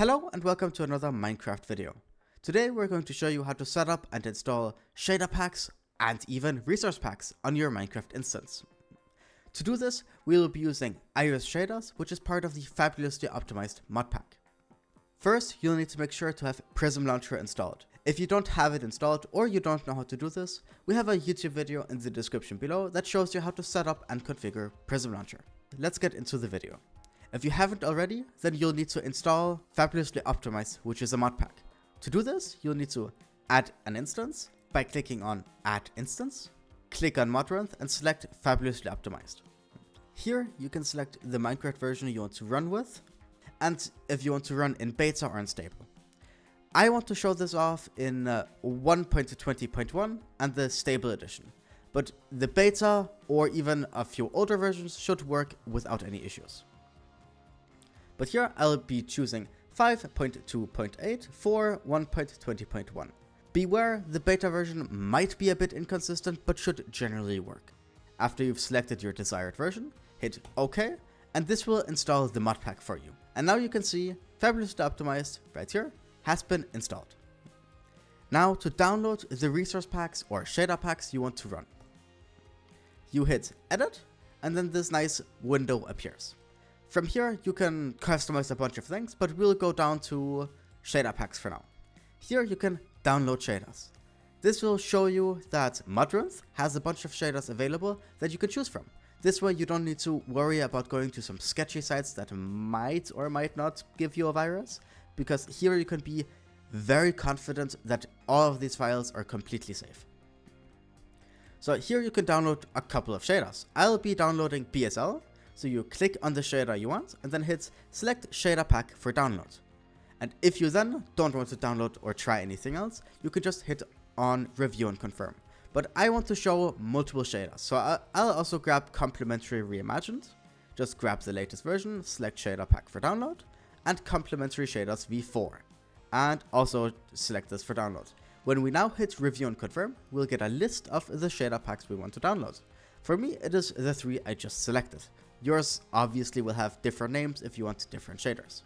Hello and welcome to another Minecraft video. Today we're going to show you how to set up and install shader packs and even resource packs on your Minecraft instance. To do this, we will be using Iris Shaders, which is part of the fabulously optimized mod pack. First, you'll need to make sure to have Prism Launcher installed. If you don't have it installed or you don't know how to do this, we have a YouTube video in the description below that shows you how to set up and configure Prism Launcher. Let's get into the video. If you haven't already, then you'll need to install Fabulously Optimized, which is a mod pack. To do this, you'll need to add an instance by clicking on Add Instance, click on Modrunth and select Fabulously Optimized. Here you can select the Minecraft version you want to run with, and if you want to run in beta or unstable. I want to show this off in 1.20.1 and the stable edition, but the beta or even a few older versions should work without any issues. But here I'll be choosing 5.2.8 for 1.20.1. Beware, the beta version might be a bit inconsistent but should generally work. After you've selected your desired version, hit OK, and this will install the mod pack for you. And now you can see Fabulously Optimized right here has been installed. Now to download the resource packs or shader packs you want to run. You hit Edit and then this nice window appears. From here, you can customize a bunch of things, but we'll go down to shader packs for now. Here you can download shaders. This will show you that Modrunth has a bunch of shaders available that you can choose from. This way you don't need to worry about going to some sketchy sites that might or might not give you a virus, because here you can be very confident that all of these files are completely safe. So here you can download a couple of shaders. I'll be downloading BSL. So you click on the shader you want and then hit select shader pack for download. And if you then don't want to download or try anything else, you can just hit on review and confirm. But I want to show multiple shaders, so I'll also grab Complementary Reimagined. Just grab the latest version, select shader pack for download, and Complementary Shaders v4. And also select this for download. When we now hit review and confirm, we'll get a list of the shader packs we want to download. For me, it is the three I just selected. Yours obviously will have different names if you want different shaders.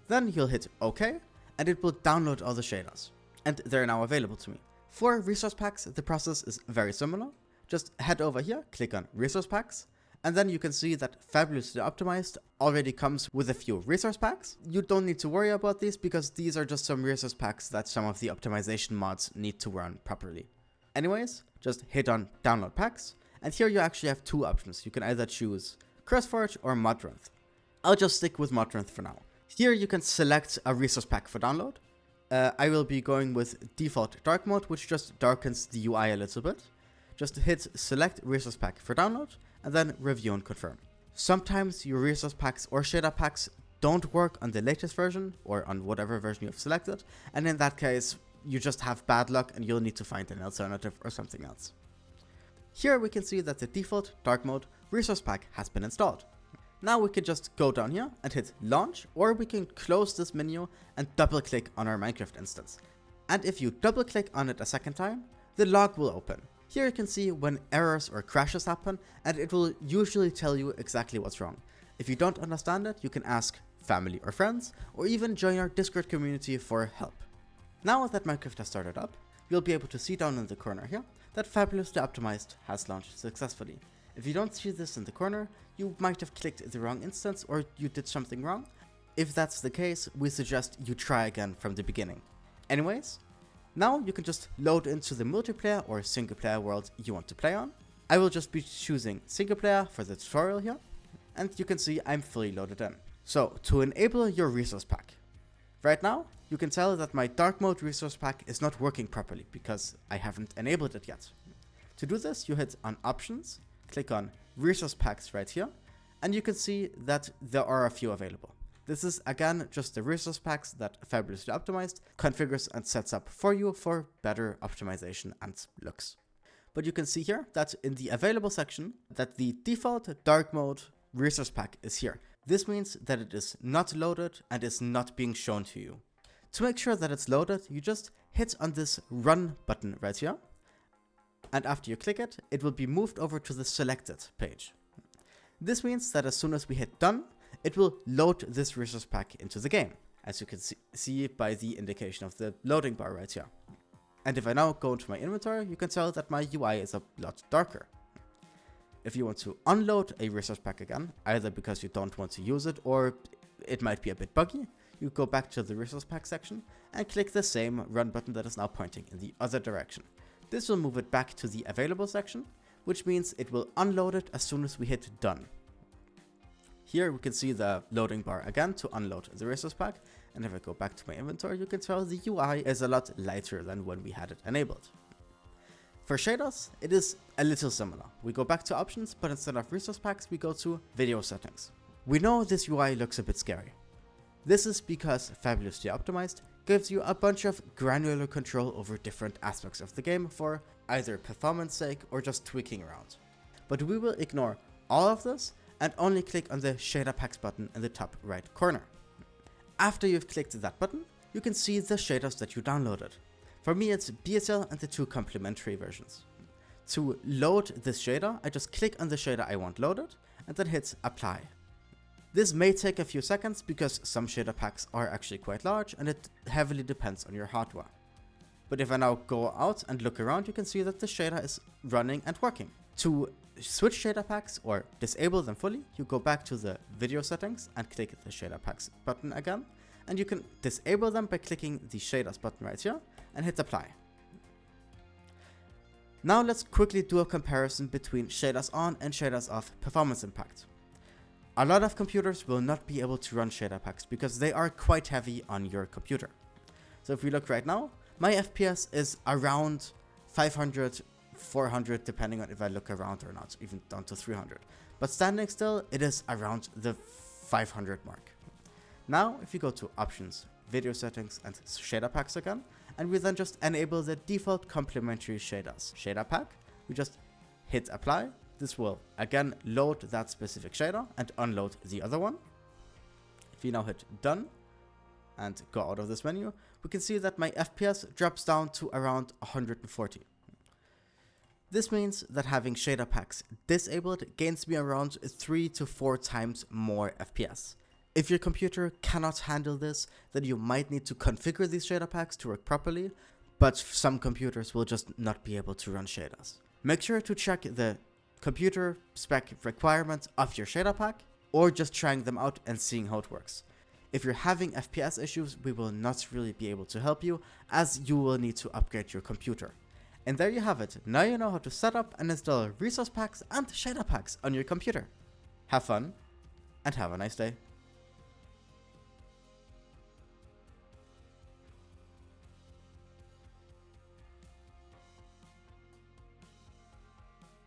Then you'll hit OK, and it will download all the shaders. And they're now available to me. For resource packs, the process is very similar. Just head over here, click on resource packs, and then you can see that Fabulously Optimized already comes with a few resource packs. You don't need to worry about these because these are just some resource packs that some of the optimization mods need to run properly. Anyways, just hit on download packs. And here you actually have two options. You can either choose CurseForge or Modrunth. I'll just stick with Modrunth for now. Here you can select a resource pack for download. I will be going with default dark mode, which just darkens the UI a little bit. Just hit select resource pack for download and then review and confirm. Sometimes your resource packs or shader packs don't work on the latest version or on whatever version you have selected. And in that case, you just have bad luck and you'll need to find an alternative or something else. Here we can see that the default dark mode resource pack has been installed. Now we can just go down here and hit launch, or we can close this menu and double click on our Minecraft instance. And if you double click on it a second time, the log will open. Here you can see when errors or crashes happen, and it will usually tell you exactly what's wrong. If you don't understand it, you can ask family or friends, or even join our Discord community for help. Now that Minecraft has started up, you'll be able to see down in the corner here that Fabulously Optimized has launched successfully. If you don't see this in the corner, you might have clicked the wrong instance or you did something wrong. If that's the case, we suggest you try again from the beginning. Anyways, now you can just load into the multiplayer or single player world you want to play on. I will just be choosing single player for the tutorial here, and you can see I'm fully loaded in. So to enable your resource pack, right now, you can tell that my dark mode resource pack is not working properly because I haven't enabled it yet. To do this, you hit on options, click on resource packs right here, and you can see that there are a few available. This is again just the resource packs that Fabulously Optimized configures and sets up for you for better optimization and looks. But you can see here that in the available section that the default dark mode resource pack is here. This means that it is not loaded and is not being shown to you. To make sure that it's loaded, you just hit on this run button right here. And after you click it, it will be moved over to the selected page. This means that as soon as we hit done, it will load this resource pack into the game. as you can see by the indication of the loading bar right here. And if I now go into my inventory, you can tell that my UI is a lot darker. If you want to unload a resource pack again, either because you don't want to use it or it might be a bit buggy, you go back to the resource pack section and click the same run button that is now pointing in the other direction. This will move it back to the available section, which means it will unload it as soon as we hit done. Here we can see the loading bar again to unload the resource pack, and if I go back to my inventory, you can tell the UI is a lot lighter than when we had it enabled. For shaders, it is a little similar. We go back to options, but instead of resource packs, we go to video settings. We know this UI looks a bit scary. This is because Fabulously Optimized gives you a bunch of granular control over different aspects of the game for either performance sake or just tweaking around. But we will ignore all of this and only click on the shader packs button in the top right corner. After you've clicked that button, you can see the shaders that you downloaded. For me, it's BSL and the 2 complementary versions. To load this shader, I just click on the shader I want loaded and then hit apply. This may take a few seconds because some shader packs are actually quite large and it heavily depends on your hardware. But if I now go out and look around, you can see that the shader is running and working. To switch shader packs or disable them fully, you go back to the video settings and click the shader packs button again, and you can disable them by clicking the shaders button right here and hit apply. Now let's quickly do a comparison between shaders on and shaders off performance impact. A lot of computers will not be able to run shader packs because they are quite heavy on your computer. So if we look right now, my FPS is around 500, 400 depending on if I look around or not, even down to 300. But standing still, it is around the 500 mark. Now if you go to options, video settings and shader packs again, and we then just enable the default complementary shaders shader pack, we just hit apply. This will again load that specific shader and unload the other one. If you now hit done and go out of this menu, we can see that my FPS drops down to around 140. This means that having shader packs disabled gains me around 3 to 4 times more FPS. If your computer cannot handle this, then you might need to configure these shader packs to work properly, but some computers will just not be able to run shaders. Make sure to check the computer spec requirements of your shader pack, or just trying them out and seeing how it works. If you're having FPS issues, we will not really be able to help you, as you will need to upgrade your computer. And there you have it. Now you know how to set up and install resource packs and shader packs on your computer. Have fun, and have a nice day.